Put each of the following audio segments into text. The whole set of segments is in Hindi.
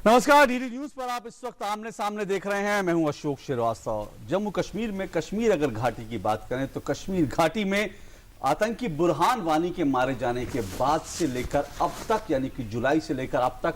नमस्कार, डीडी न्यूज पर आप इस वक्त आमने सामने देख रहे हैं। मैं हूं अशोक श्रीवास्तव। जम्मू कश्मीर में कश्मीर अगर घाटी की बात करें तो कश्मीर घाटी में आतंकी बुरहान वानी के मारे जाने के बाद से लेकर अब तक, यानी कि जुलाई से लेकर अब तक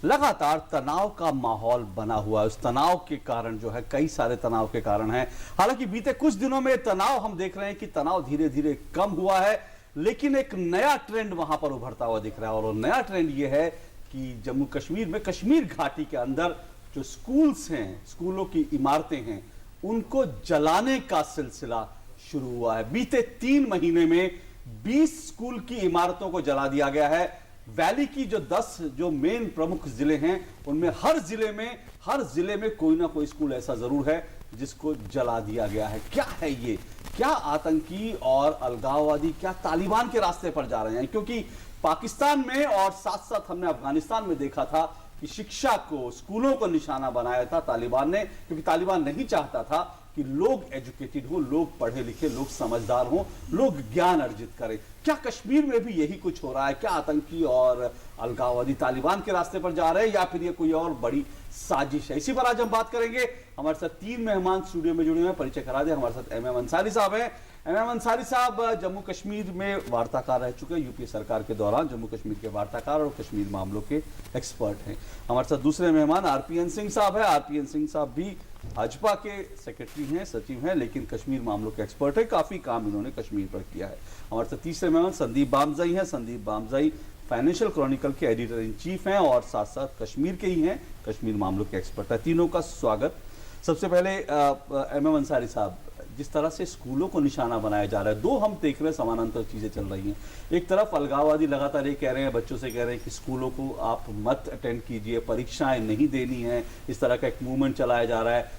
लगातार तनाव का माहौल बना हुआ है। उस तनाव के कारण जो है, कई सारे तनाव के कारण हैं। हालांकि बीते कुछ दिनों में तनाव हम देख रहे हैं कि तनाव धीरे धीरे कम हुआ है, लेकिन एक नया ट्रेंड वहां पर उभरता हुआ दिख रहा है। और वो नया ट्रेंड ये है कि जम्मू कश्मीर में कश्मीर घाटी के अंदर जो स्कूल्स हैं, स्कूलों की इमारतें हैं, उनको जलाने का सिलसिला शुरू हुआ है। बीते 3 महीने में 20 स्कूल की इमारतों को जला दिया गया है। वैली की जो 10 जो मेन प्रमुख जिले हैं, उनमें हर जिले में कोई ना कोई स्कूल ऐसा जरूर है जिसको जला दिया गया है। क्या है ये? क्या आतंकी और अलगाववादी क्या तालिबान के रास्ते पर जा रहे हैं? क्योंकि पाकिस्तान में और साथ साथ हमने अफगानिस्तान में देखा था कि शिक्षा को, स्कूलों को निशाना बनाया था तालिबान ने, क्योंकि तालिबान नहीं चाहता था कि लोग एजुकेटेड हो, लोग पढ़े लिखे, लोग समझदार हो, लोग ज्ञान अर्जित करें। क्या कश्मीर में भी यही कुछ हो रहा है? क्या आतंकी और अलगाववादी तालिबान के रास्ते पर जा रहे हैं, या फिर ये कोई और बड़ी साजिश है? इसी पर आज हम बात करेंगे। हमारे साथ 3 मेहमान स्टूडियो में जुड़े हुए हैं। परिचय करा दे, हमारे साथ एमएम अंसारी साहब हैं। एमएम अंसारी साहब जम्मू कश्मीर में वार्ताकार रह चुके हैं। यूपीए सरकार के दौरान जम्मू कश्मीर के वार्ताकार और कश्मीर मामलों के एक्सपर्ट हैं। हमारे साथ दूसरे मेहमान आरपीएन सिंह साहब हैं। आरपीएन सिंह साहब भी भाजपा के सेक्रेटरी हैं, सचिव हैं, लेकिन कश्मीर मामलों के एक्सपर्ट हैं। काफी काम इन्होंने कश्मीर पर किया है। हमारे साथ तीसरे मेहमान संदीप बामजाई हैं। संदीप बामजाई फाइनेंशियल क्रॉनिकल के एडिटर इन चीफ हैं और साथ साथ कश्मीर के ही हैं, कश्मीर मामलों के एक्सपर्ट हैं। तीनों का स्वागत। सबसे पहले एमएम अंसारी साहब, जिस तरह से स्कूलों को निशाना बनाया जा रहा है, 2 हम देख रहे हैं समानांतर चीजें चल रही हैं। एक तरफ अलगाववादी लगातार ये कह रहे हैं, बच्चों से कह रहे हैं कि स्कूलों को आप मत अटेंड कीजिए, परीक्षाएं नहीं देनी है। इस तरह का एक मूवमेंट चलाया जा रहा है।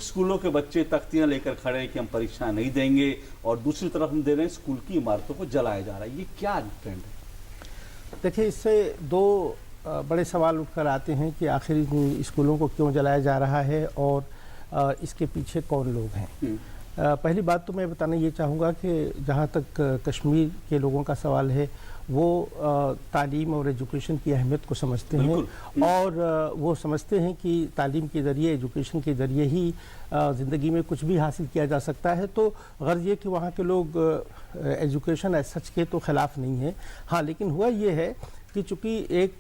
स्कूलों के बच्चे तख्तियां लेकर खड़े हैं कि हम परीक्षाएं नहीं देंगे, और दूसरी तरफ हम दे रहे हैं स्कूल की इमारतों को जलाया जा रहा है। ये क्या ट्रेंड है? देखिए, इससे 2 बड़े सवाल उठकर आते हैं कि आखिर इन स्कूलों को क्यों जलाया जा रहा है और इसके पीछे कौन लोग हैं। पहली बात तो मैं बताना ये चाहूँगा कि जहाँ तक कश्मीर के लोगों का सवाल है, वो तालीम और एजुकेशन की अहमियत को समझते हैं, और वो समझते हैं कि तालीम के ज़रिए, एजुकेशन के ज़रिए ही ज़िंदगी में कुछ भी हासिल किया जा सकता है। तो गर्ज ये कि वहाँ के लोग एजुकेशन एज सच के तो ख़िलाफ़ नहीं है। हाँ, लेकिन हुआ ये है कि चूँकि एक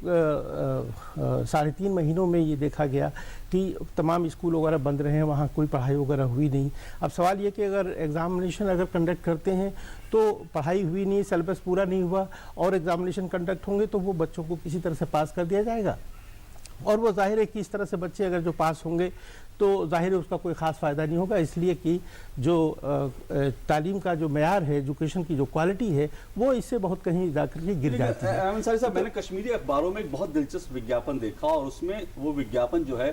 3.5 महीनों में ये देखा गया कि तमाम स्कूल वगैरह बंद रहे हैं, वहाँ कोई पढ़ाई वगैरह हुई नहीं। अब सवाल ये कि अगर एग्ज़ामिनेशन अगर कंडक्ट करते हैं तो पढ़ाई हुई नहीं, सिलेबस पूरा नहीं हुआ, और एग्ज़ामिनेशन कंडक्ट होंगे तो वो बच्चों को किसी तरह से पास कर दिया जाएगा। और वो जाहिर है कि इस तरह से बच्चे अगर जो पास होंगे तो जाहिर है उसका कोई ख़ास फ़ायदा नहीं होगा, इसलिए कि जो तालीम का जो मेयार है, एजुकेशन की जो क्वालिटी है, वो इससे बहुत कहीं जाकर के गिर जाती है। अंसारी साहब, मैंने कश्मीरी अखबारों में एक बहुत दिलचस्प विज्ञापन देखा, और उसमें वो विज्ञापन जो है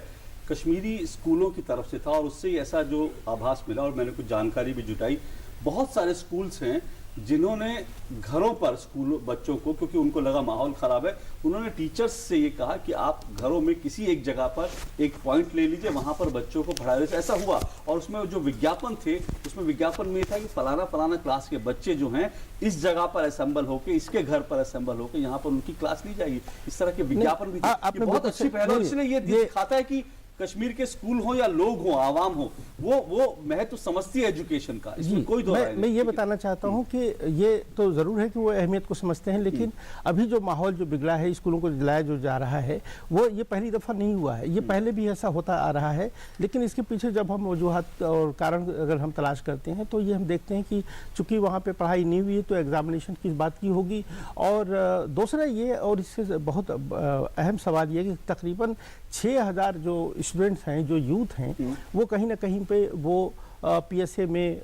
कश्मीरी स्कूलों की तरफ से था, और उससे ऐसा जो आभास मिला, और मैंने कुछ जानकारी भी जुटाई, बहुत सारे स्कूल्स हैं जिन्होंने घरों पर स्कूल बच्चों को, क्योंकि उनको लगा माहौल खराब है, उन्होंने टीचर्स से ये कहा कि आप घरों में किसी एक जगह पर एक पॉइंट ले लीजिए, वहां पर बच्चों को पढ़ाया। ऐसा हुआ, और उसमें जो विज्ञापन थे, उसमें विज्ञापन में था कि फलाना क्लास के बच्चे जो हैं इस जगह पर असेंबल होकर, इसके घर पर असेंबल होकर यहाँ पर उनकी क्लास ली जाएगी। इस तरह के विज्ञापन भी थे। बहुत अच्छी पहल है, इसलिए ये दिखाता है कि कश्मीर के स्कूल हो या लोग हो, आवाम हो, वो महत्व समझती है एजुकेशन का। इसमें कोई दो राय नहीं। मैं ये बताना चाहता हूँ कि ये तो ज़रूर है कि वो अहमियत को समझते हैं, लेकिन अभी जो माहौल जो बिगड़ा है, स्कूलों को जलाया जो जा रहा है, वो ये पहली दफ़ा नहीं हुआ है। ये पहले भी ऐसा होता आ रहा है, लेकिन इसके पीछे जब हम वजूहात और कारण अगर हम तलाश करते हैं तो ये हम देखते हैं कि चूँकि वहाँ पर पढ़ाई नहीं हुई है तो एग्ज़ामिनेशन किस बात की होगी। और दूसरा ये, और इससे बहुत अहम सवाल ये कि तकरीबन 6000 जो स्टूडेंट्स हैं, जो यूथ हैं, वो कहीं ना कहीं पे वो पीएसए में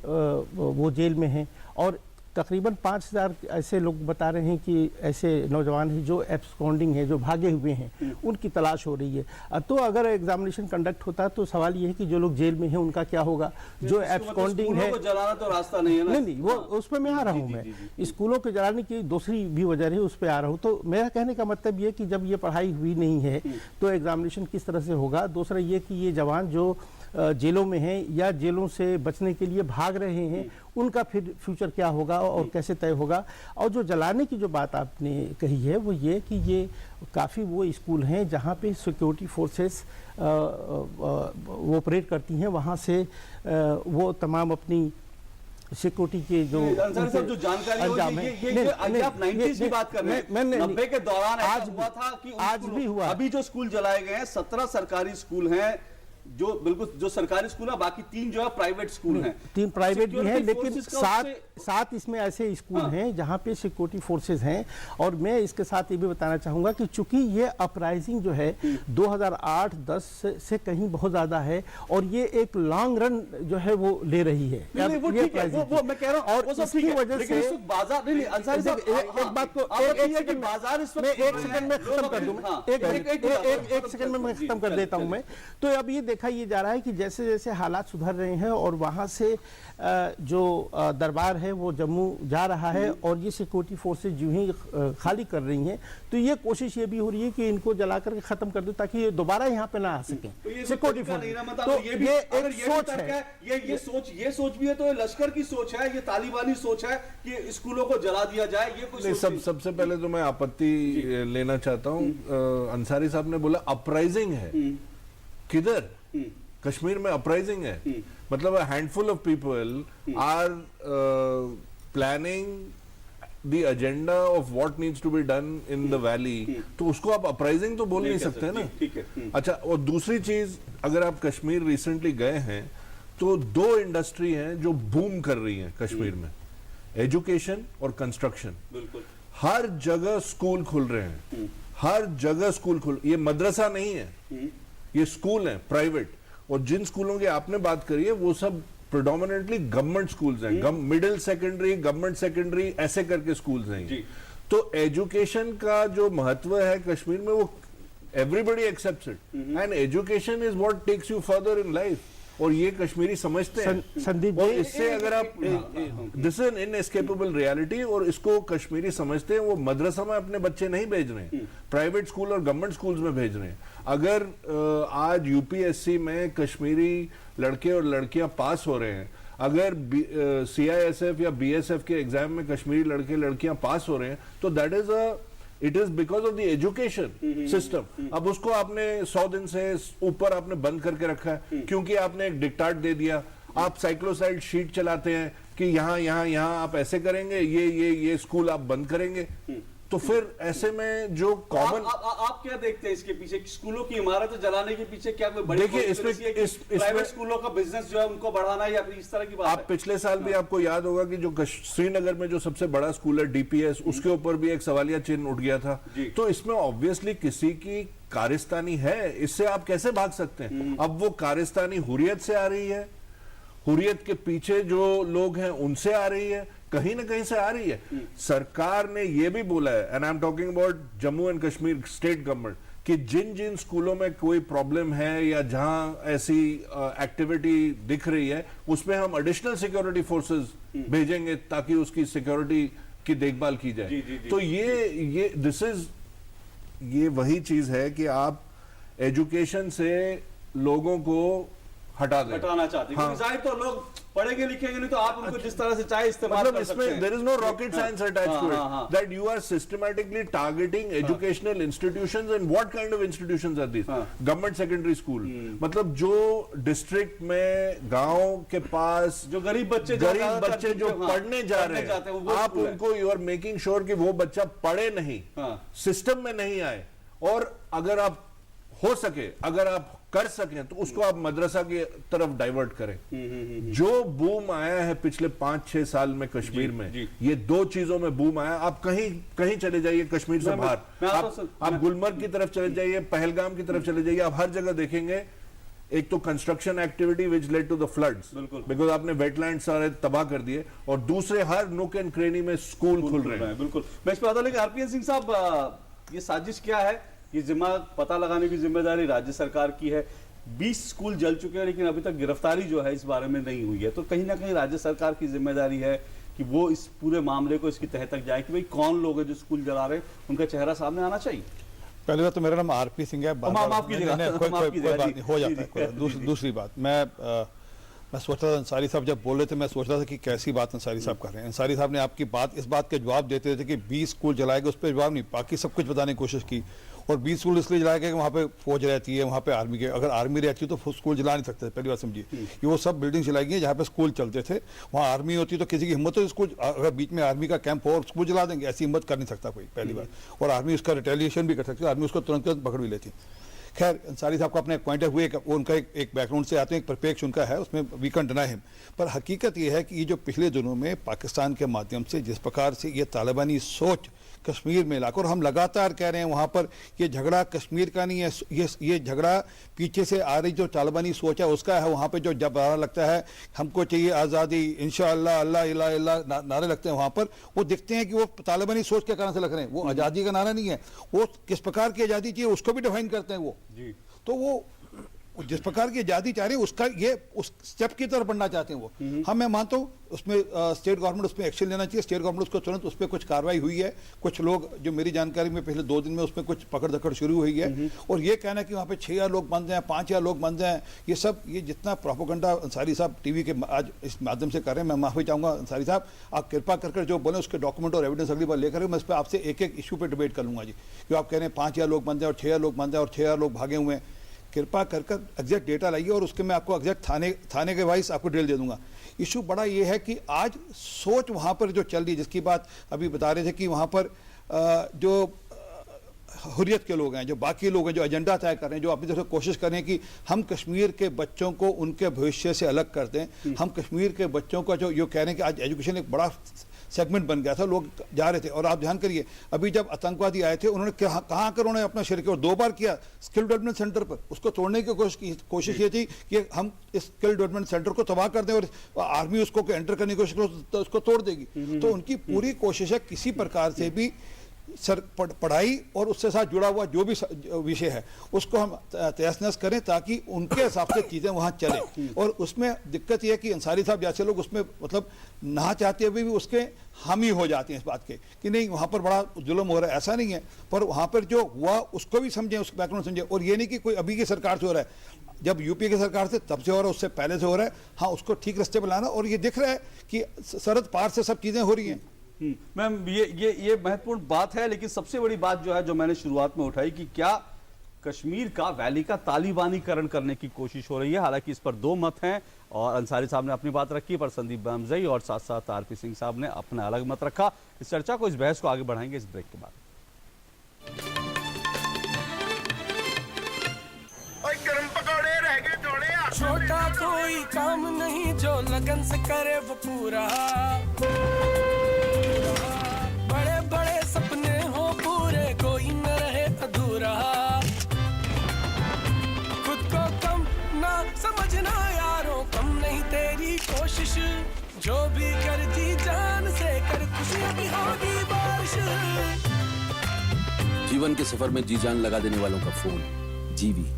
वो जेल में हैं, और तकरीबन 5000 ऐसे लोग बता रहे हैं कि ऐसे नौजवान हैं जो एब्सकॉन्डिंग है, जो भागे हुए हैं, उनकी तलाश हो रही है। तो अगर एग्जामिनेशन कंडक्ट होता है तो सवाल ये है कि जो लोग जेल में हैं उनका क्या होगा, जो एब्सकॉन्डिंग है। जलाना तो रास्ता नहीं है ना? नहीं, वो उसमें मैं आ रहा हूँ। मैं स्कूलों के जलाने की दूसरी भी वजह है, उस पर आ रहा हूँ। तो मेरा कहने का मतलब ये कि जब ये पढ़ाई हुई नहीं है तो एग्जामिनेशन किस तरह से होगा। दूसरा ये कि ये जवान जो जेलों में हैं या जेलों से बचने के लिए भाग रहे हैं, उनका फिर फ्यूचर क्या होगा और कैसे तय होगा। और जो जलाने की जो बात आपने कही है वो ये कि ये काफ़ी वो स्कूल हैं जहाँ पे सिक्योरिटी फोर्सेस वो ऑपरेट करती हैं, वहाँ से वो तमाम अपनी सिक्योरिटी के जो अंसारी साहब जो जानकारी हो ये आप 90s की बात कर रहे हैं, 90 के दौरान आज हुआ था कि आज भी हुआ। अभी जो स्कूल जलाए गए हैं 17 सरकारी स्कूल हैं, जो बिल्कुल जो सरकारी स्कूल है, बाकी 3 जो है प्राइवेट स्कूल हैं। 3 प्राइवेट भी हैं, सिक्योरिटी लेकिन फोर्सेस का सात इसमें ऐसे स्कूल हैं जहां पे सिक्योरिटी फोर्सेस हैं। और मैं इसके साथ ये भी बताना चाहूंगा कि चूंकि ये अपराइजिंग जो है 2008-10 से कहीं बहुत ज्यादा है और ये एक लॉन्ग रन जो है वो ले रही है। नहीं, वो ठीक है, वो मैं कह रहा हूं, और वो सब इसकी ठीक है, वजह लेकिन से इस वक्त बाजार नहीं अंसारी साहब एक बात को बाजार इस वक्त मैं एक सेकंड में खत्म कर दूं, एक सेकंड में मैं खत्म कर देता हूं मैं। तो अब ये देखा ये जा रहा है कि जैसे जैसे हालात सुधर रहे हैं और वहां से जो दरबार है वो जम्मू जा रहा है और ये सिक्योरिटी फोर्सेज जो ही खाली कर रही हैं, तो ये कोशिश ये भी हो रही है कि इनको जला करके खत्म कर दो ताकि ये दोबारा यहाँ पे ना आ सके सिक्योरिटी फोर्स। तो ये एक सोच है, ये सोच भी है, तो लश्कर की सोच है, ये तालिबानी सोच है कि स्कूलों को जला दिया जाए, ये कोई सबसे पहले तो मैं आपत्ति लेना चाहता हूँ। अंसारी साहब ने बोला अपराइजिंग है, किधर? कश्मीर में अपराइजिंग है, मतलब a handful of people are planning the agenda of what needs to be done in the valley, तो उसको आप अपराइजिंग तो बोल नहीं सकते ना। ठीक है। अच्छा, और दूसरी चीज, अगर आप कश्मीर रिसेंटली गए हैं तो 2 इंडस्ट्री हैं जो बूम कर रही हैं कश्मीर में, एजुकेशन और कंस्ट्रक्शन। बिल्कुल, हर जगह स्कूल खुल रहे हैं, हर जगह स्कूल ये मदरसा नहीं है, ये स्कूल है प्राइवेट। और जिन स्कूलों की आपने बात करी है वो सब प्रेडोमिनेंटली गवर्नमेंट स्कूल्स हैं, मिडिल सेकेंडरी, गवर्नमेंट सेकेंडरी, ऐसे करके स्कूल्स हैं। तो एजुकेशन का जो महत्व है कश्मीर में वो everybody accepts it, and education is what takes you further in life, और ये कश्मीरी समझते हैं। संदीप और इससे अगर आप दिस इज इनएस्केपेबल रियलिटी, और इसको कश्मीरी समझते हैं। वो मदरसा में अपने बच्चे नहीं भेज रहे हैं, प्राइवेट स्कूल और गवर्नमेंट स्कूल्स में भेज रहे हैं। अगर आज यूपीएससी में कश्मीरी लड़के और लड़कियां पास हो रहे हैं, अगर सीआईएसएफ या बीएसएफ के एग्जाम में कश्मीरी लड़के लड़कियां पास हो रहे हैं, तो that is it is because of the education system. अब उसको आपने 100 दिन से ऊपर आपने बंद करके रखा है क्योंकि आपने एक डिक्टाट दे दिया। आप साइक्लोसाइड शीट चलाते हैं कि यहाँ आप ऐसे करेंगे, ये स्कूल आप बंद करेंगे। तो फिर ऐसे में जो कॉमन आप क्या देखते हैं इसके पीछे? स्कूलों की इमारत जलाने के पीछे क्या कोई बड़ी प्राइवेट स्कूलों का बिजनेस जो है उनको बढ़ाना या फिर इस तरह की बात? आप पिछले साल भी आपको याद होगा कि जो श्रीनगर में जो सबसे बड़ा स्कूल है डीपीएस, उसके ऊपर भी एक सवालिया चिन्ह उठ गया था। तो इसमें ऑब्वियसली किसी की कारिस्तानी है, इससे आप कैसे भाग सकते हैं? अब वो कारिस्तानी हुर्रियत से आ रही है, हुर्रियत के पीछे जो लोग हैं उनसे आ रही है, कहीं ना कहीं से आ रही है। सरकार ने यह भी बोला है, and I am talking about Jammu and Kashmir state government, कि जिन जिन स्कूलों में कोई प्रॉब्लम है या जहां ऐसी एक्टिविटी दिख रही है, उसमें हम एडिशनल सिक्योरिटी फोर्सेस भेजेंगे ताकि उसकी सिक्योरिटी की देखभाल की जाए। तो ये दिस इज ये वही चीज है कि आप एजुकेशन से लोगों को हटाना चाहते हैं। जाहिर तो लोग पढ़ेंगे लिखेंगे नहीं, तो आप उनको जिस तरह से चाहे इस्तेमाल कर सकते हैं। there is no rocket science attached to it, that you are systematically targeting educational institutions, and what kind of institutions are these? Government secondary school, मतलब जो डिस्ट्रिक्ट में गांव के पास जो गरीब बच्चे जो पढ़ने जा रहे हैं, आप उनको यू आर मेकिंग श्योर कि वो बच्चा पढ़े नहीं, सिस्टम में नहीं आए। और अगर आप हो सके, अगर आप कर सकें, तो उसको आप मदरसा की तरफ डाइवर्ट करें। जो बूम आया है पिछले 5-6 साल में कश्मीर में, ये 2 चीजों में बूम आया। आप कहीं चले जाइए कश्मीर से बाहर, आप गुलमर्ग की तरफ चले जाइए, पहलगाम की तरफ चले जाइए, आप हर जगह देखेंगे एक तो construction activity which led to the floods, because आपने वेटलैंड सारे तबाह कर दिए, और दूसरे हर नुक एंड क्रेनी में स्कूल खुल रहे हैं। बिल्कुल, मैं इस पर बता दें कि आरपीएन सिंह साहब, ये साजिश क्या है? ये पता लगाने की जिम्मेदारी राज्य सरकार की है। 20 स्कूल जल चुके हैं, लेकिन अभी तक गिरफ्तारी जो है इस बारे में नहीं हुई है। तो कहीं ना कहीं राज्य सरकार की जिम्मेदारी है कि वो इस पूरे मामले को इसकी तह तक जाए कि भाई कौन लोग हैं जो स्कूल जला रहे हैं, उनका चेहरा सामने आना चाहिए। पहली बात तो मेरा नाम आरपी सिंह है। माफ कीजिएगा, कोई माफ कीजिएगा, बात जी, नहीं, हो जी, जाता है कोई बात। दूसरी बात, मैं सोच रहा था अंसारी साहब जब बोल रहे थे, मैं सोच रहा था कि कैसी बात अंसारी साहब कर रहे हैं। अंसारी साहब ने आपकी बात, इस बात के जवाब देते थे कि 20 स्कूल जलाएगा, उस पर जवाब नहीं, बाकी सब कुछ बताने की कोशिश की। और 20 स्कूल इसलिए जलाएगा कि वहाँ पे फौज रहती है, वहाँ पे आर्मी के, अगर आर्मी रहती है तो स्कूल जला नहीं सकते। पहली बात समझिए कि वो सब बिल्डिंग जलाई गई जहाँ पे स्कूल चलते थे। वहाँ आर्मी होती तो किसी की हिम्मत हो स्कूल, अगर बीच में आर्मी का कैंप हो और स्कूल जला देंगे, ऐसी हिम्मत कर नहीं सकता कोई, पहली बात। और आर्मी उसका रिटेलिएशन भी कर सकती है, आर्मी उसको तुरंत पकड़ भी लेती। खैर, अंसारी साहब का अपने एक पॉइंट ऑफ व्यू, उनका एक बैकग्राउंड से आते हैं, एक परिप्रेक्ष्य उनका है, उसमें वी कैन डिनाई हिम। पर हकीकत ये है कि ये जो पिछले दिनों में पाकिस्तान के माध्यम से जिस प्रकार से ये तालिबानी सोच कश्मीर में लाकर, और हम लगातार कह रहे हैं वहाँ पर ये झगड़ा कश्मीर का नहीं है, ये झगड़ा पीछे से आ रही जो तालिबानी सोच है उसका है। वहाँ पे जो जब लगता है हमको चाहिए आज़ादी, इंशाअल्लाह, अल्लाह इला इल्ला नारे लगते हैं वहाँ पर, वो दिखते हैं कि वो तालिबानी सोच के कारण से लग रहे हैं। वो आज़ादी का नारा नहीं है, वो किस प्रकार की आज़ादी चाहिए उसको भी डिफाइन करते हैं वो। तो वो जिस प्रकार की आज़ादी चाह रहे हैं उसका ये उस स्टेप की तरफ बढ़ना चाहते हैं वो। हाँ, मैं मानता हूँ उसमें स्टेट गवर्नमेंट उसमें एक्शन लेना चाहिए। स्टेट गवर्नमेंट उसको तुरंत उस पर कुछ कार्रवाई हुई है। कुछ लोग जो मेरी जानकारी में पिछले 2 दिन में उसमें कुछ पकड़ धकड़ शुरू हुई है। और ये कहना कि वहाँ पे 6000 लोग बंद हैं, 5000 लोग बंद हैं, ये सब ये जितना प्रोपेगेंडा अंसारी साहब टीवी के आज इस माध्यम से कर रहे हैं, मैं माफी चाहूँगा अंसारी साहब, आप कृपा कर जो बोले उसके डॉक्यूमेंट और एविडेंस अगली बार लेकर मैं इस पर आपसे एक एक इशू पर डिबेट कर लूँगा जी। कि आप कह रहे हैं 5000 लोग बंद हैं और 6000 लोग बंद हैं और 6000 लोग भागे हुए हैं, कृपा कर एग्जैक्ट डेटा लाइए और उसके मैं आपको एग्जैक्ट थाने के वाइज आपको डिटेल दे दूंगा। इशू बड़ा ये है कि आज सोच वहाँ पर जो चल रही है, जिसकी बात अभी बता रहे थे कि वहाँ पर जो हुर्रियत के लोग हैं, जो बाकी लोग हैं, जो एजेंडा तय कर रहे हैं, जो अपनी तरफ से कोशिश कर रहे हैं कि हम कश्मीर के बच्चों को उनके भविष्य से अलग कर दें। हम कश्मीर के बच्चों का जो कह रहे हैं कि आज एजुकेशन एक बड़ा सेगमेंट बन गया था, लोग जा रहे थे। और आप ध्यान करिए, अभी जब आतंकवादी आए थे उन्होंने कहाँ कर उन्होंने अपना शिरक और 2 बार किया स्किल डेवलपमेंट सेंटर पर, उसको तोड़ने की कोशिश ये थी कि हम इस स्किल डेवलपमेंट सेंटर को तबाह कर दें और आर्मी उसको एंटर करने की कोशिश करे तो उसको तोड़ देगी। तो उनकी पूरी कोशिश है किसी प्रकार से भी पढ़ाई और उससे साथ जुड़ा हुआ जो भी विषय है उसको हम तहस-नहस करें ताकि उनके हिसाब से चीज़ें वहाँ चलें। और उसमें दिक्कत यह है कि अंसारी साहब जैसे लोग उसमें मतलब ना चाहते हुए भी उसके हामी हो जाते हैं इस बात के कि नहीं वहाँ पर बड़ा जुल्म हो रहा है। ऐसा नहीं है, पर वहाँ पर जो हुआ उसको भी समझें, उसका बैकग्राउंड समझें। और ये नहीं कि कोई अभी की सरकार से हो रहा है, जब यूपी की सरकार से तब से हो रहा है, उससे पहले से हो रहा है। हाँ, उसको ठीक रास्ते पर लाना। और ये दिख रहा है कि सरहद पार से सब चीज़ें हो रही हैं। मैम, ये महत्वपूर्ण बात है, लेकिन सबसे बड़ी बात जो है, जो मैंने शुरुआत में उठाई कि क्या कश्मीर का वैली का तालिबानीकरण करने की कोशिश हो रही है। हालांकि इस पर 2 मत हैं और अंसारी साहब ने अपनी बात रखी, पर संदीप बामजई और साथ साथ आरपी सिंह साहब ने अपना अलग मत रखा। इस चर्चा को, इस बहस को आगे बढ़ाएंगे इस ब्रेक के बाद। छोटा कोई काम नहीं जो लगन से करे वो पूरा, बड़े बड़े सपने हो पूरे कोई न रहे अधूरा। खुद को कम ना समझना यारों, कम नहीं तेरी कोशिश, जो भी कर जी जान से कर, खुशियां भी होगी बारिश। जीवन के सफर में जी जान लगा देने वालों का फोन जीवी।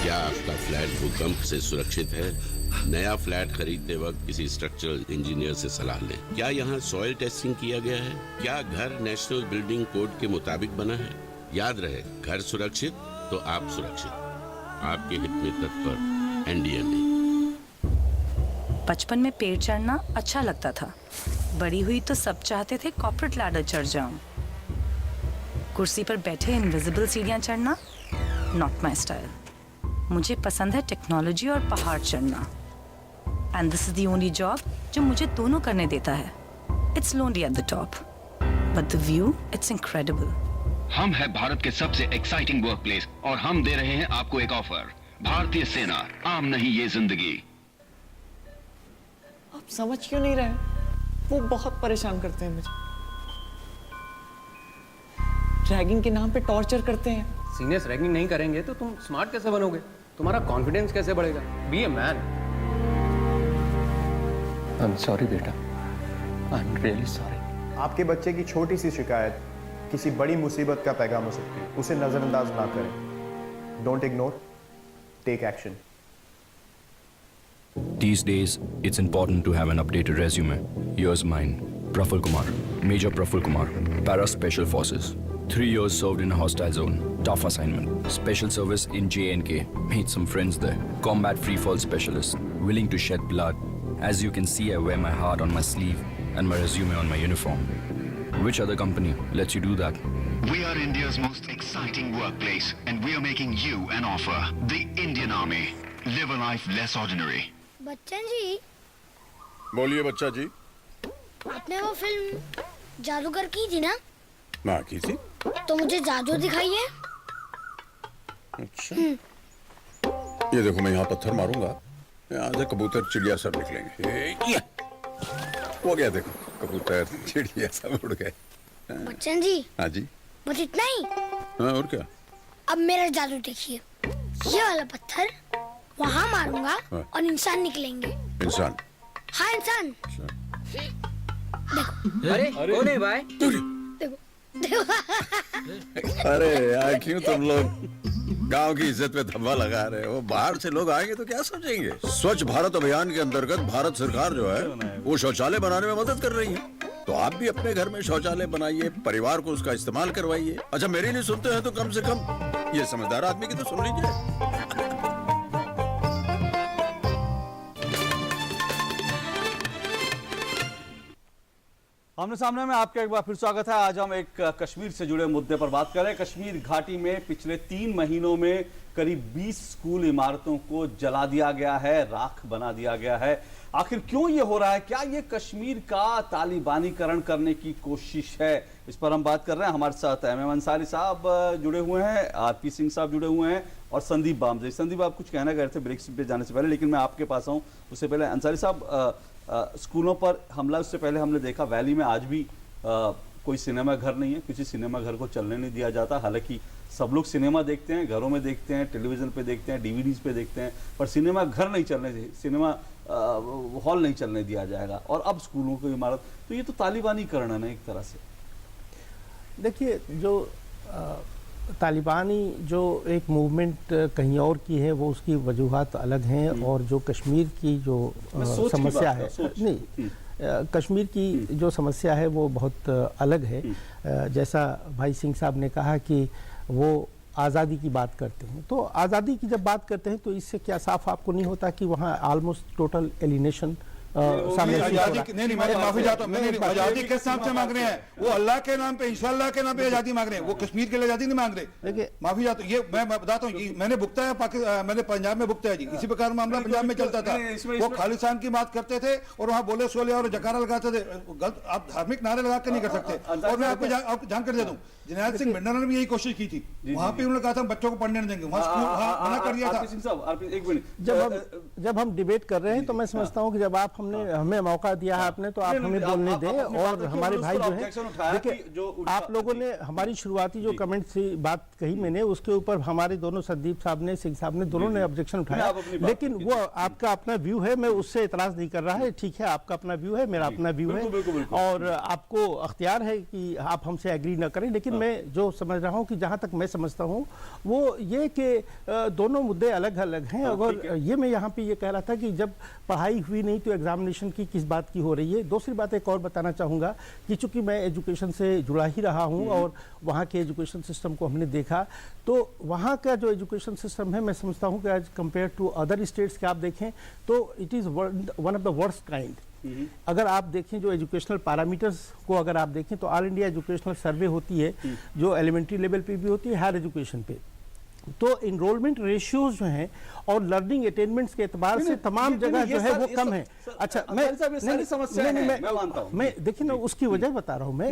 क्या आपका फ्लैट भूकंप से सुरक्षित है? नया फ्लैट खरीदते वक्त किसी स्ट्रक्चरल इंजीनियर से सलाह लें। क्या यहाँ सॉइल टेस्टिंग किया गया है? क्या घर नेशनल बिल्डिंग कोड के मुताबिक बना है? याद रहे, घर सुरक्षित तो आप सुरक्षित। आपके हित में तत्पर एनडीएमए। बचपन में पेड़ चढ़ना अच्छा लगता था, बड़ी हुई तो सब चाहते थे कॉर्पोरेट लैडर चढ़ जाऊं। कुर्सी पर बैठे इनविजिबल सीढ़ियां चढ़ना नॉट माई स्टाइल। मुझे पसंद है टेक्नोलॉजी और पहाड़ चढ़ना, and this is the only job जो मुझे दोनों करने देता है। It's lonely at the top but the view it's incredible. हम है भारत के सबसे एक्साइटिंग वर्क प्लेस और हम दे रहे हैं आपको एक ऑफर। भारतीय सेना, आम नहीं ये जिंदगी। आप समझ क्यों नहीं रहे? वो बहुत परेशान करते हैं मुझे, रैगिंग के नाम पे टॉर्चर करते हैं। सीनियर्स रैगिंग नहीं करेंगे तो तुम स्मार्ट कैसे बनोगे? तुम्हारा कॉन्फिडेंस कैसे बढ़ेगा? Be a man. I am sorry बेटा, आई एम रियली सॉरी। आपके बच्चे की छोटी सी शिकायत किसी बड़ी मुसीबत का पैगाम हो सकती है, उसे नजरअंदाज ना करें। Don't ignore, take action. These days, it's important to have an updated resume. Here's mine. Praful Kumar, Major Praful Kumar, Para Special Forces. 3 years served in a hostile zone. Tough assignment. Special service in J&K. Made some friends there. Combat free fall specialist. Willing to shed blood. As you can see, I wear my heart on my sleeve and my resume on my uniform. Which other company lets you do that? We are India's most exciting workplace, and we are making you an offer. The Indian Army. Live a life less ordinary. Bachchan ji, बोलिए बच्चा जी। आपने वो फिल्म जादूगर की थी ना? ना की थी। तो मुझे जादू दिखाइए। अच्छा। ये देखो, मैं यहाँ पत्थर मारूंगा, यहाँ से कबूतर चिड़िया सब निकलेंगे। ये हो गया, देखो कबूतर चिड़िया सब उड़ गए। बच्चन जी। हाँ जी। बस इतना ही? हाँ, और क्या? अब मेरा जादू देखिए। ये वाला पत्थर वहाँ मारूंगा और इंसान निकलेंगे। इंसान? हाँ, इंसान। देखो। अरे कौन है भाई? देखो, देखो। अरे यार, क्यों तुम लोग गांव की इज्जत पे धब्बा लगा रहे हो? बाहर से लोग आएंगे तो क्या सोचेंगे? स्वच्छ भारत अभियान के अंतर्गत भारत सरकार जो है वो शौचालय बनाने में मदद कर रही है। तो आप भी अपने घर में शौचालय बनाइए, परिवार को उसका इस्तेमाल करवाइए। अच्छा, मेरी नहीं सुनते हैं तो कम से कम ये समझदार आदमी की तो सुन लीजिए। आमने सामने में आपका एक बार फिर स्वागत है। आज हम एक कश्मीर से जुड़े मुद्दे पर बात कर रहे हैं। कश्मीर घाटी में पिछले 3 महीनों में करीब 20 स्कूल इमारतों को जला दिया गया है, राख बना दिया गया है। आखिर क्यों ये हो रहा है? क्या ये कश्मीर का तालिबानीकरण करने की कोशिश है? इस पर हम बात कर रहे हैं। हमारे साथ एमएम अंसारी साहब जुड़े हुए हैं, आरपी सिंह साहब जुड़े हुए हैं और संदीप बामजे। संदीप, आप कुछ कहना गए थे ब्रेक पे जाने से पहले, लेकिन मैं आपके पास आऊँ उससे पहले अंसारी साहब, स्कूलों पर हमला उससे पहले हमने देखा वैली में आज भी कोई सिनेमा घर नहीं है, किसी सिनेमा घर को चलने नहीं दिया जाता। हालांकि सब लोग सिनेमा देखते हैं, घरों में देखते हैं, टेलीविजन पे देखते हैं, डीवीडीज पे देखते हैं, पर सिनेमा घर नहीं चलने, सिनेमा हॉल नहीं चलने दिया जाएगा। और अब स्कूलों की इमारत, तो ये तो तालिबानीकरण है ना एक तरह से। देखिए, जो तालिबानी जो एक मूवमेंट कहीं और की है, वो उसकी वजूहात अलग हैं। और जो कश्मीर की जो समस्या है, नहीं, कश्मीर की जो समस्या है वो बहुत अलग है। जैसा भाई सिंह साहब ने कहा कि वो आज़ादी की बात करते हैं, तो आज़ादी की जब बात करते हैं तो इससे क्या साफ आपको नहीं होता कि वहाँ ऑलमोस्ट टोटल एलिनेशन नहीं, मैं माफी चाहता हूँ। आजादी किस नाम से मांग रहे हैं? वो अल्लाह के नाम पे, इंशाअल्लाह के नाम पे आजादी मांग रहे हैं। वो कश्मीर के लिए आजादी नहीं मांग रहे। देखिए, माफी चाहता हूँ, ये मैं बताता हूँ, मैंने भुगता है पाकिस्तान, मैंने पंजाब में भुगता है जी। इसी प्रकार मामला पंजाब में चलता था। वो खालिस्तान की बात करते थे और वहाँ बोले सोले और जकारा लगाते थे। गलत, आप धार्मिक नारे लगा कर नहीं कर सकते। और मैं आपको जानकारी दे दूँ, जरनैल सिंह भिंडराना ने भी यही कोशिश की थी। वहाँ पे उन्होंने कहा था बच्चों को पढ़ने नहीं देंगे, वहाँ मना कर दिया था। जब हम डिबेट कर रहे हैं तो मैं समझता हूँ कि जब आप हमें मौका दिया है आपने, तो आप हमें बोलने दें। और हमारे भाई जो है, देखिए, आप लोगों ने हमारी शुरुआती जो कमेंट से बात कही मैंने, उसके ऊपर हमारे दोनों संदीप साहब ने, सिंह साहब ने, दोनों ने ऑब्जेक्शन उठाया। लेकिन वो आपका अपना व्यू है, मैं उससे इतराज नहीं कर रहा है। ठीक है, आपका अपना व्यू है, मेरा अपना व्यू है, और आपको अख्तियार है कि आप हमसे एग्री ना करें। लेकिन मैं जो समझ रहा हूँ कि जहाँ तक मैं समझता हूँ वो ये कि दोनों मुद्दे अलग अलग हैं। अगर ये मैं यहाँ पे ये कह रहा था कि जब पढ़ाई हुई नहीं तो एग्जामिनेशन की किस बात की हो रही है। दूसरी बात एक और बताना चाहूँगा कि चूंकि मैं एजुकेशन से जुड़ा ही रहा हूँ और वहाँ के एजुकेशन सिस्टम को हमने देखा, तो वहाँ का जो एजुकेशन सिस्टम है, मैं समझता हूँ कि as compare to other states के आप देखें तो it is one of the worst kind. अगर आप देखें जो एजुकेशनल पैरामीटर्स को अगर आप देखें तो ऑल इंडिया एजुकेशनल सर्वे होती है जो एलिमेंट्री लेवल पे भी होती है, हायर एजुकेशन पे, तो इनरोलमेंट रेशियोज जो हैं और लर्निंग अटेनमेंट्स के एतबार से तमाम जगह जो है वो कम है। अच्छा, मैं देखिए ना उसकी वजह बता रहा हूँ मैं,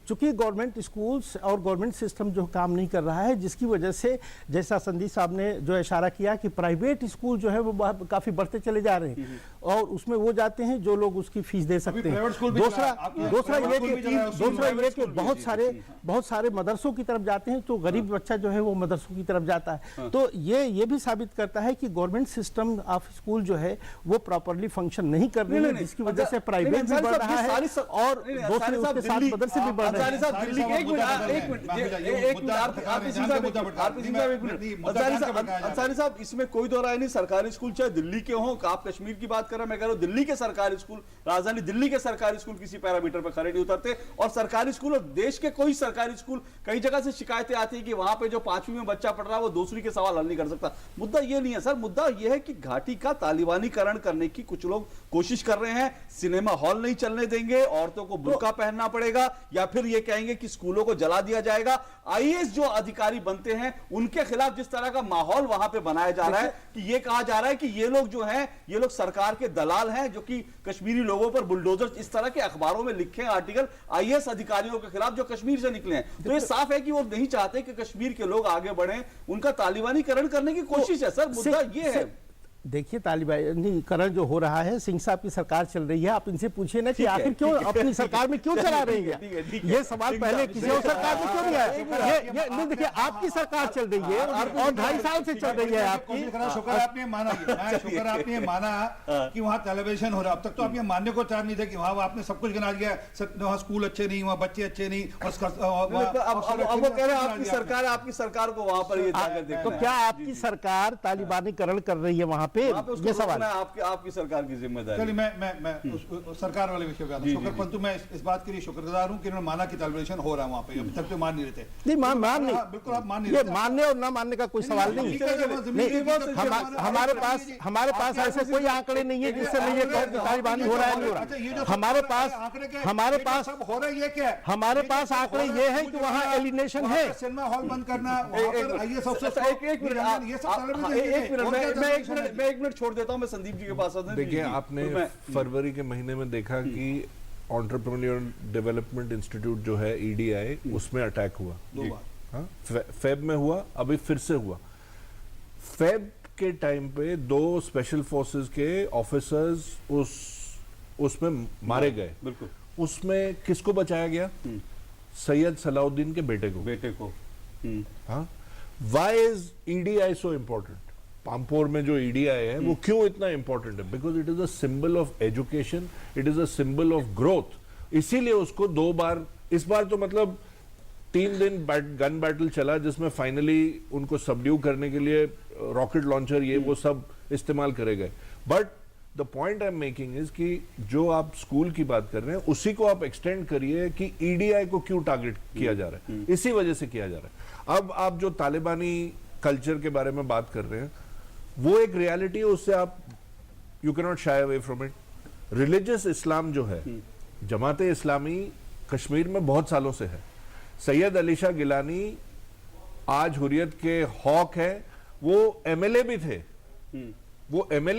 चूंकि गवर्नमेंट स्कूल्स और गवर्नमेंट सिस्टम जो काम नहीं कर रहा है, जिसकी वजह से जैसा संदीप साहब ने जो इशारा किया कि प्राइवेट स्कूल जो है वो काफी बढ़ते चले जा रहे हैं और उसमें वो जाते हैं जो लोग उसकी फीस दे सकते हैं। दूसरा ये कि बहुत सारे मदरसों की तरफ जाते जाते हैं तो गरीब बच्चा जो है वो मदरसों की तरफ जाता है। तो ये भी साबित करता है कि गवर्नमेंट सिस्टम ऑफ स्कूल जो है वो प्रॉपरली फंक्शन नहीं कर रही है, जिसकी वजह से प्राइवेट भी बढ़ रहा है और दूसरे उसके साथ मदरसे भी बढ़ रहे हैं। अंसारी साहब, इसमें कोई दो राय नहीं, सरकारी स्कूल चाहे दिल्ली के हों, आप कश्मीर की बात कर रहे हैं, मैं कह रहा हूं दिल्ली के सरकारी स्कूल, राजधानी दिल्ली के सरकारी स्कूल किसी पैरामीटर पर खड़े नहीं उतरते। और सरकारी स्कूल और देश के कोई सरकारी स्कूल, कई जगह से शिकायतें आती है कि वहां पे जो 5वीं में बच्चा पढ़ रहा है वो दूसरी के सवाल हल नहीं कर सकता। मुद्दा ये नहीं है सर, मुद्दा ये है कि घाटी का तालिबानीकरण करने की कुछ लोग कोशिश कर रहे हैं। सिनेमा हॉल नहीं चलने देंगे, औरतों को बुर्का पहनना पड़ेगा, या फिर ये कहेंगे कि स्कूलों को जला दिया जाएगा। आईएएस जो अधिकारी बनते हैं उनके खिलाफ जिस तरह का माहौल वहां पे बनाया जा रहा है कि ये कहा जा रहा है कि ये लोग जो हैं, ये लोग सरकार के दलाल हैं जो कि कश्मीरी लोगों पर बुलडोजर, इस तरह के अखबारों में लिखे हैं आर्टिकल आईएएस अधिकारियों के खिलाफ जो कश्मीर से निकले हैं। तो ये साफ है कि वो नहीं चाहते कि कश्मीर के लोग आगे बढ़ें, उनका तालिबानीकरण करने की कोशिश है। सर मुद्दा ये है, देखिए तालिबानीकरण जो हो रहा है, सिंह साहब की सरकार चल रही है, आप इनसे पूछिए ना कि आखिर क्यों अपनी सरकार में क्यों चला रही है। ये सवाल पहले किसी और सरकार में क्यों नहीं आया। ये नहीं, देखिए आपकी सरकार चल रही है और 2.5 साल से चल रही है आपकी। शुक्र आपने माना, शुक्र आपने माना कि वहाँ टेलीविजन हो रहा। अब तक तो आप ये मानने को तैयार नहीं थे कि वहाँ आपने सब कुछ गिना दिया, वहाँ स्कूल अच्छे नहीं, वहाँ बच्चे अच्छे नहीं। अब वो कह रहे हैं आपकी सरकार को वहां पर ये ताकत देखना है। तो क्या आपकी सरकार तालिबानीकरण कर रही है वहां पे, ये सवाल है। आपकी सरकार की जिम्मेदारी। चलिए मैं उस सरकार वाले विषय पे आता हूं। शुक्र, परंतु मैं इस बात के लिए शुक्रगुजार हूं कि इन्होंने माना कि टेलीविजन हो रहा है वहां पे। अभी तक तो मान नहीं रहे थे। नहीं मान नहीं, बिल्कुल आप मान नहीं रहे। ये मानने और ना मानने का कोई सवाल नहीं। हमारे पास ऐसे कोई आंकड़े नहीं है जिससे मैं ये कहूं कि तालिबानी हो रहा है नहीं हो रहा। हमारे पास हो रहा है ये क्या है? हमारे पास आंकड़े ये हैं कि वहाँ एलिनेशन है। सिनेमा हॉल बंद करना, एक मिनट छोड़ देता हूं, मैं संदीप जी के पास आता हूं। देखिए, आपने फरवरी के महीने में देखा कि एंटरप्रेन्योर डेवलपमेंट इंस्टीट्यूट जो है EDI, उसमें अटैक हुआ 2 बार। फेब में हुआ, अभी फिर से हुआ। फेब के टाइम पे 2 स्पेशल फोर्सेस के ऑफिसर्स उसमें मारे गए। बिल्कुल। उसमें किसको बचाया गया? सैयद सलाउद्दीन के बेटे को। हाँ, why is EDI so important? Pampore में जो EDI है वो क्यों इतना इंपॉर्टेंट है? Because it is a symbol of education, it is a symbol of growth. इसीलिए उसको 2 बार, इस बार तो मतलब 3 दिन गन बैटल चला, जिसमें फाइनली उनको सबड्यू करने के लिए रॉकेट लॉन्चर ये वो सब इस्तेमाल करे गए। But the point I am making is कि जो आप स्कूल की बात कर रहे हैं उसी को आप एक्सटेंड करिए कि EDI को क्यों टारगेट किया जा रहा है, इसी वजह से किया जा रहा है। अब आप जो तालिबानी कल्चर के बारे में बात कर रहे हैं वो एक रियलिटी है, उससे आप you can not shy away from it. Religious Islam जो है, जमाते इस्लामी कश्मीर में बहुत सालों से है। सैयद अली शाह गिलानी आज हुर्रियत के हॉक है, वो MLA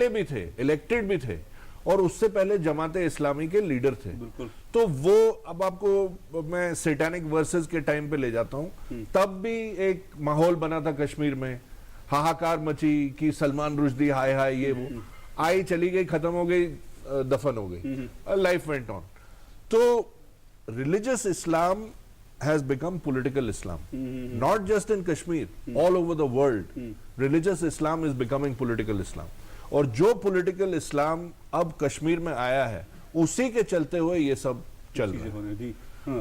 भी थे, इलेक्टेड भी थे, और उससे पहले जमाते इस्लामी के लीडर थे। तो वो, अब आपको मैं सैटानिक वर्सेस के टाइम पे ले जाता हूं, तब भी एक माहौल बना था कश्मीर में, हाहाकार मची कि सलमान रुश्दी हाय हाय ये वो, आई चली गई, खत्म हो गई, दफन हो गई, लाइफ वेंट ऑन। तो religious Islam has become political Islam, not just in Kashmir, all over the world. Religious Islam is becoming political Islam. और जो political Islam अब कश्मीर में आया है, उसी के चलते हुए ये सब चल रहा है।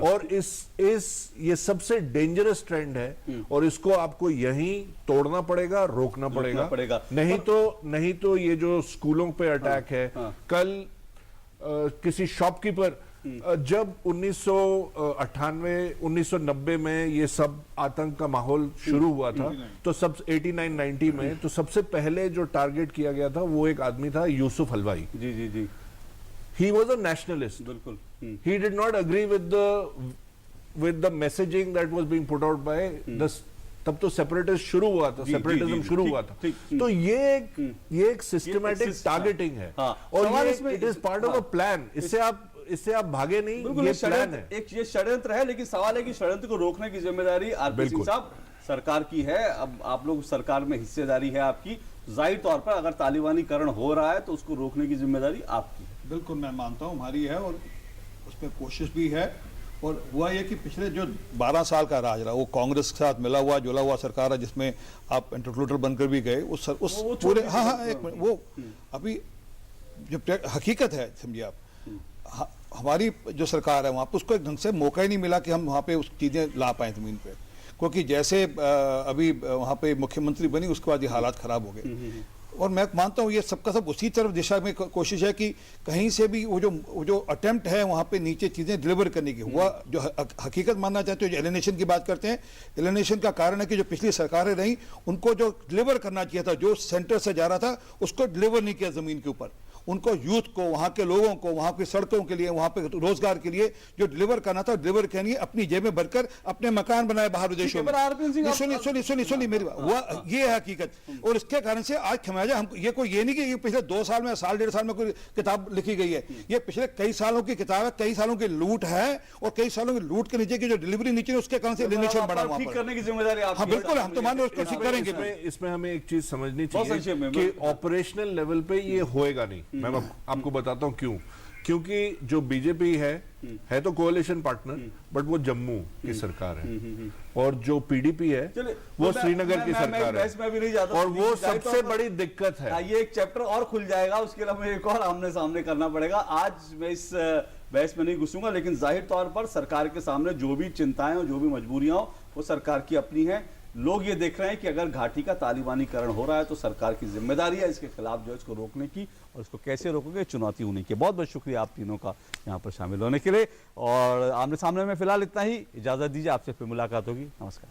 और ये सबसे डेंजरस ट्रेंड है, और इसको आपको यहीं तोड़ना पड़ेगा, रोकना पड़ेगा। नहीं तो ये जो स्कूलों पे अटैक है, कल किसी शॉपकीपर, जब 1998 1990 में ये सब आतंक का माहौल शुरू हुआ था, तो सब 89-90 में तो सबसे पहले जो टारगेट किया गया था वो एक आदमी था, यूसुफ हलवाई। जी। He was a nationalist. बिल्कुल। He did not agree with the messaging that was being put out by the, तब तो सेपरेटिज्म शुरू हुआ था, तो ये एक सिस्टमैटिक टारगेटिंग है, और it is part of a plan. इससे आप भागे नहीं, ये प्लान है, एक ये षड्यंत्र है। लेकिन सवाल है कि षड्यंत्र को रोकने की जिम्मेदारी आरपी सिंह साहब सरकार की है। अब आप लोग सरकार में हिस्सेदारी है आपकी, जाहिर तौर पर अगर तालिबानीकरण हो रहा है तो उसको रोकने की जिम्मेदारी आपकी है। बिल्कुल, मैं मानता हूं हमारी है, और उस पर कोशिश भी है। और हुआ ये कि पिछले जो 12 साल का राज रहा वो कांग्रेस के साथ मिला हुआ जुला हुआ सरकार है, जिसमें आप इंटरक्लूटर बनकर भी गए उस पूरे एक मिनट, वो अभी जो हकीकत है समझिए आप, हमारी जो सरकार है वहाँ पर उसको एक ढंग से मौका ही नहीं मिला कि हम वहाँ पे उस चीज़ें ला पाएँ ज़मीन पे, क्योंकि जैसे अभी वहाँ पे मुख्यमंत्री बनी उसके बाद ये हालात ख़राब हो गए। और मैं मानता हूँ ये सबका सब उसी तरफ दिशा में कोशिश है कि कहीं से भी वो जो अटेम्प्ट है वहाँ पे नीचे चीज़ें डिलीवर करने की हुआ, जो हकीकत मानना चाहते हो, जो एलिनेशन की बात करते हैं, एलिनेशन का कारण है कि जो पिछली सरकारें रहीं उनको जो डिलीवर करना चाहिए था, जो सेंटर से जा रहा था उसको डिलीवर नहीं किया ज़मीन के ऊपर, उनको यूथ को, वहाँ के लोगों को, वहाँ की सड़कों के लिए, वहाँ पे रोजगार के लिए जो डिलीवर करना था डिलीवर करनी, अपनी जेबें भरकर अपने मकान बनाए बाहर विदेशों में। सुनिए मेरी बात, ये है हकीकत। और इसके कारण से आज खमियाजा हम ये नहीं कि पिछले 2 साल में, साल 1.5 साल में कोई किताब लिखी गई है, ये पिछले कई सालों की किताब है, कई सालों की लूट है, और कई सालों की लूट के नीचे की जो डिलीवरी नीचे उसके कारण से एलिनेशन बढ़ा वहाँ पर। करने की जिम्मेदारी आपकी। हाँ बिल्कुल, हम तो मान उसको ठीक करेंगे। इसमें हमें एक चीज समझनी चाहिए कि ऑपरेशनल लेवल पे ये होएगा नहीं। मैं आपको बताता हूं क्यों, क्योंकि जो बीजेपी है तो कोalition पार्टनर, बट वो जम्मू की सरकार है, और जो पीडीपी है वो श्रीनगर की सरकार है, और वो सबसे बड़ी दिक्कत है। ये एक चैप्टर और खुल जाएगा, उसके लिए हमें एक और आमने सामने करना पड़ेगा। आज मैं इस बहस में नहीं घुसूंगा, लेकिन जाहिर तौर पर सरकार के सामने जो भी चिंताएं हो, जो भी मजबूरियां हो, वो सरकार की अपनी है। लोग ये देख रहे हैं कि अगर घाटी का तालिबानीकरण हो रहा है तो सरकार की जिम्मेदारी है इसके खिलाफ जो है इसको रोकने की, और इसको कैसे रोकोगे चुनौती उन्हीं की। बहुत बहुत शुक्रिया आप तीनों का यहाँ पर शामिल होने के लिए, और आमने सामने में फिलहाल इतना ही, इजाजत दीजिए, आपसे फिर मुलाकात होगी। नमस्कार।